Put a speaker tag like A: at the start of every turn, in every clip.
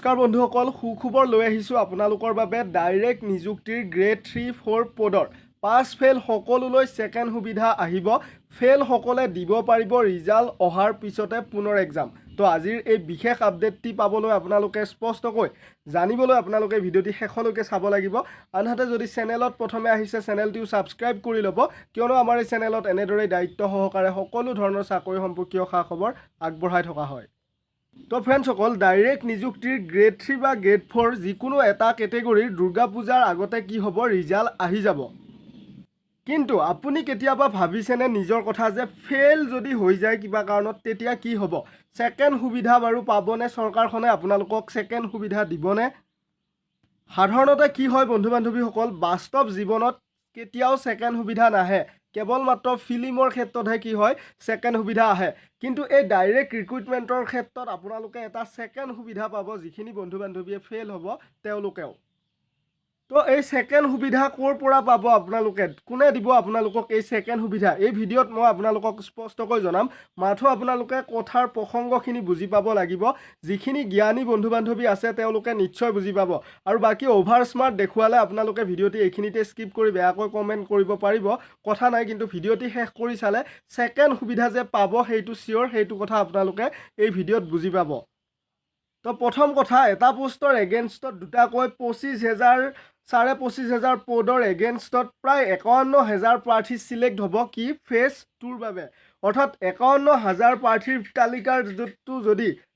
A: নমস্কাৰ বন্ধুসকল, সুখবৰ লৈ আহিছোঁ আপোনালোকৰ বাবে ডাইৰেক্ট নিযুক্তিৰ গ্ৰেড 3-4 পদৰ পাছ ফেল সকলোলৈ ছেকেণ্ড সুবিধা আহিব। ফেলসকলে দিব পাৰিব ৰিজাল্ট অহাৰ পিছতে পুনৰ এক্সাম। তো আজিৰ এই বিশেষ আপডেটটি পাবলৈ আপোনালোকে স্পষ্টকৈ জানিবলৈ আপোনালোকে ভিডিঅ'টি শেষলৈকে চাব লাগিব। আনহাতে যদি চেনেলত প্ৰথমে আহিছে চেনেলটিও ছাবস্ক্ৰাইব কৰি ল'ব, কিয়নো আমাৰ এই চেনেলত এনেদৰে দায়িত্ব সহকাৰে সকলো ধৰণৰ চাকৰি সম্পৰ্কীয় খা খবৰ আগবঢ়াই থকা হয়। তো ফ্ৰেণ্ডসকল, ডাইৰেক্ট নিযুক্তিৰ গ্ৰেড 3 বা গ্ৰেড 4 যিকোনো এটা কেটেগৰীৰ দুৰ্গা পূজাৰ আগতে কি হ'ব, ৰিজাল্ট আহি যাব। কিন্তু আপুনি কেতিয়াবা ভাবিছেনে নিজৰ কথা যে ফেইল যদি হৈ যায় কিবা কাৰণত তেতিয়া কি হ'ব? ছেকেণ্ড সুবিধা বাৰু পাবনে চৰকাৰখনে? আপোনালোকক ছেকেণ্ড সুবিধা দিবনে? সাধাৰণতে কি হয় বন্ধু বান্ধৱীসকল, বাস্তৱ জীৱনত কেতিয়াও ছেকেণ্ড সুবিধা নাহে, কেৱল মাত্ৰ ফিল্মৰ ক্ষেত্ৰতহে কি হয় ছেকেণ্ড সুবিধা আহে। কিন্তু এই ডাইৰেক্ট ৰিক্ৰুইটমেণ্টৰ ক্ষেত্ৰত আপোনালোকে এটা ছেকেণ্ড সুবিধা পাব, যিখিনি বন্ধু বান্ধৱীয়ে ফেইল হ'ব তেওঁলোকেও। তো এই ছেকেণ্ড সুবিধা ক'ৰ পৰা পাব আপোনালোকে? কোনে দিব আপোনালোকক এই ছেকেণ্ড সুবিধা? এই ভিডিঅ'ত মই আপোনালোকক স্পষ্টকৈ জনাম। মাথো আপোনালোকে কথাৰ প্ৰসংগখিনি বুজি পাব লাগিব। যিখিনি জ্ঞানী বন্ধু বান্ধৱী আছে তেওঁলোকে নিশ্চয় বুজি পাব। আৰু বাকী অভাৰ স্মাৰ্ট দেখুৱালে আপোনালোকে ভিডিঅ'টি এইখিনিতে স্কিপ কৰি বেয়াকৈ কমেণ্ট কৰিব পাৰিব, কথা নাই। কিন্তু ভিডিঅ'টি শেষ কৰি চালে ছেকেণ্ড সুবিধা যে পাব সেইটো চিয়'ৰ, সেইটো কথা আপোনালোকে এই ভিডিঅ'ত বুজি পাব। তো প্ৰথম কথা, এটা পোষ্টৰ এগেইনষ্টত দুটাকৈ 25,000 পদৰ এগেইনষ্টত প্ৰায় 51,000 প্ৰাৰ্থী চিলেক্ট হ'ব কি ফেজ 2ৰ বাবে। অৰ্থাৎ 51,000 প্ৰাৰ্থীৰ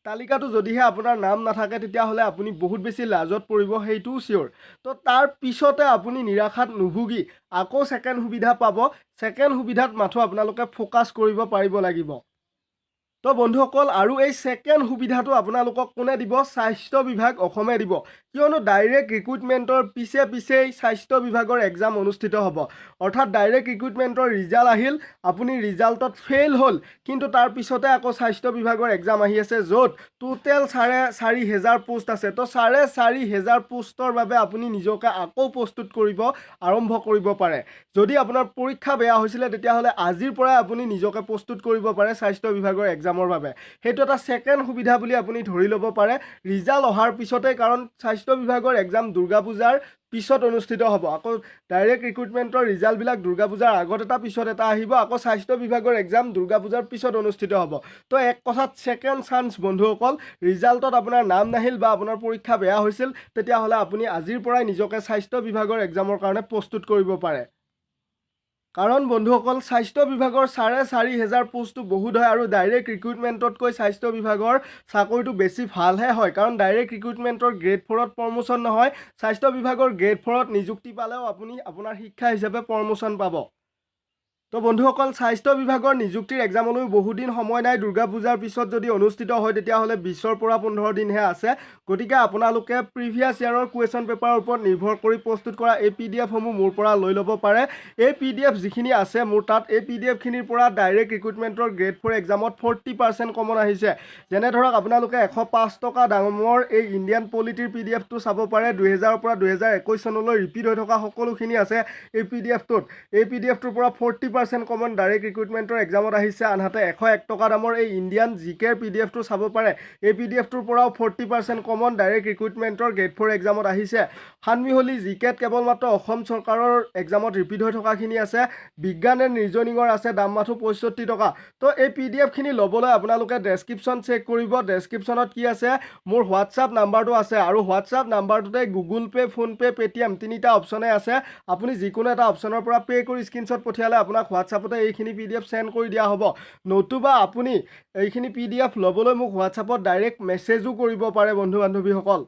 A: তালিকাটো যদিহে আপোনাৰ নাম নাথাকে তেতিয়াহ'লে আপুনি বহুত বেছি লাজত পৰিব, সেইটোও চিয়'ৰ। তো তাৰ পিছতে আপুনি নিৰাশাত নুভুগি আকৌ ছেকেণ্ড সুবিধা পাব। ছেকেণ্ড সুবিধাত মাথো আপোনালোকে ফ'কাছ কৰিব পাৰিব লাগিব। তো বন্ধুসকল, আৰু এই ছেকেণ্ড সুবিধাটো আপোনালোকক কোনে দিব? স্বাস্থ্য বিভাগ অসমে দিব। কিয়নো ডাইৰেক্ট ৰিক্ৰুইটমেণ্টৰ পিছেই স্বাস্থ্য বিভাগৰ এক্সাম অনুষ্ঠিত হ'ব। অৰ্থাৎ ডাইৰেক্ট ৰিক্ৰুইটমেণ্টৰ ৰিজাল্ট আহিল, আপুনি ৰিজাল্টত ফেইল হ'ল, কিন্তু তাৰ পিছতে আকৌ স্বাস্থ্য বিভাগৰ এক্সাম আহি আছে, য'ত টোটেল 4,500 পোষ্ট আছে। তো 4,500 পোষ্টৰ বাবে আপুনি নিজকে আকৌ প্ৰস্তুত কৰিব আৰম্ভ কৰিব পাৰে। যদি আপোনাৰ পৰীক্ষা বেয়া হৈছিলে তেতিয়াহ'লে আজিৰ পৰাই আপুনি নিজকে প্ৰস্তুত কৰিব পাৰে স্বাস্থ্য বিভাগৰ এক্সামৰ বাবে। সেইটো এটা ছেকেণ্ড সুবিধা বুলি আপুনি ধৰি ল'ব পাৰে ৰিজাল্ট অহাৰ পিছতে, কাৰণ স্বাস্থ্য বিভাগৰ এক্সাম দুৰ্গা পূজাৰ পিছত অনুষ্ঠিত হ'ব। আকৌ ডাইৰেক্ট ৰিক্ৰুইটমেণ্টৰ ৰিজাল্টবিলাক দুৰ্গা পূজাৰ আগত এটা পিছত এটা আহিব, আকৌ স্বাস্থ্য বিভাগৰ এক্সাম দুৰ্গা পূজাৰ পিছত অনুষ্ঠিত হ'ব। তো এক কথাত ছেকেণ্ড চান্স বন্ধুসকল। ৰিজাল্টত আপোনাৰ নাম নাহিল বা আপোনাৰ পৰীক্ষা বেয়া হৈছিল, তেতিয়াহ'লে আপুনি আজিৰ পৰাই নিজকে স্বাস্থ্য বিভাগৰ এক্সামৰ কাৰণে প্ৰস্তুত কৰিব পাৰে। কাৰণ বন্ধুসকল, স্বাস্থ্য বিভাগৰ 4,500 পোষ্টটো বহুত হয়, আৰু ডাইৰেক্ট ৰিক্ৰুইটমেণ্টতকৈ স্বাস্থ্য বিভাগৰ চাকৰিটো বেছি ভালহে হয়। কাৰণ ডাইৰেক্ট ৰিক্ৰুইটমেণ্টৰ গ্ৰেড 4ত প্ৰমোশ্যন নহয়, স্বাস্থ্য বিভাগৰ গ্ৰেড 4ত নিযুক্তি পালেও আপুনি আপোনাৰ শিক্ষা হিচাপে প্ৰমোশ্যন পাব। তো বন্ধুসকল, স্বাস্থ্য বিভাগৰ নিযুক্তিৰ এক্সামলৈও বহুদিন সময় নাই। দুৰ্গা পূজাৰ পিছত যদি অনুষ্ঠিত হয় তেতিয়াহ'লে 20ৰ পৰা 15 দিনহে আছে। গতিকে আপোনালোকে প্ৰিভিয়াছ ইয়াৰৰ কুৱেশ্যন পেপাৰৰ ওপৰত নিৰ্ভৰ কৰি প্ৰস্তুত কৰা এই PDF-সমূহ মোৰ পৰা লৈ ল'ব পাৰে। এই PDF যিখিনি আছে মোৰ তাত, এই PDF-খিনিৰ পৰা ডাইৰেক্ট ৰিক্ৰুইটমেণ্টৰ গ্ৰেড 4 এক্সামত 40% কমন আহিছে। যেনে ধৰক আপোনালোকে 105 টকা দামৰ এই ইণ্ডিয়ান পলিটিৰ PDF-টো চাব পাৰে। 2000ৰ পৰা 2021 চনলৈ ৰিপিট হৈ থকা সকলোখিনি আছে এই PDF-টোত। এই PDF-টোৰ পৰা 40% কমন ডাইৰেক্ট ৰিক্ৰুইটমেণ্টৰ এক্সামত আহিছে। আনহাতে 101 টকা দামৰ এই ইণ্ডিয়ান জিকেৰ PDF-টো চাব পাৰে। এই PDF-টোৰ পৰাও 40% কমন ডাইৰেক্ট ৰিক্ৰুইটমেণ্টৰ গ্ৰেড 4 এক্সামত আহিছে। সানমিহলি জিকেত কেৱল মাত্ৰ অসম চৰকাৰৰ এক্সামত ৰিপিট হৈ থকাখিনি আছে। বিজ্ঞান এণ্ড ৰিজনিঙৰ আছে, দাম মাথো 65 টকা। তো এই PDF-খিনি ল'বলৈ আপোনালোকে ডেছক্ৰিপশ্যন চেক কৰিব। ডেছক্ৰিপশ্যনত কি আছে, মোৰ হোৱাটছআপ নাম্বাৰটো আছে, আৰু হোৱাটছআপ নাম্বাৰটোতে গুগল পে', ফোনপে', PayTym তিনিটা অপশ্যনে আছে। আপুনি যিকোনো এটা অপশ্যনৰ পৰা পে' কৰি স্ক্ৰীনশ্বট পঠিয়ালে আপোনাক হোৱাটছআপতে এইখিনি PDF চেণ্ড কৰি দিয়া হ'ব। নতুবা আপুনি এইখিনি PDF ল'বলৈ মোক হোৱাটছআপত ডাইৰেক্ট মেছেজো কৰিব পাৰে বন্ধু বান্ধৱীসকল।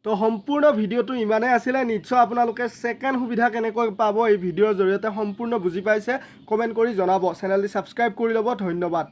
A: তো সম্পূৰ্ণ ভিডিঅ'টো ইমানেই আছিলে। নিশ্চয় আপোনালোকে ছেকেণ্ড সুবিধা কেনেকৈ পাব এই ভিডিঅ'ৰ জৰিয়তে সম্পূৰ্ণ বুজি পাইছে। কমেণ্ট কৰি জনাব। চেনেলটি ছাবস্ক্ৰাইব কৰি ল'ব। ধন্যবাদ।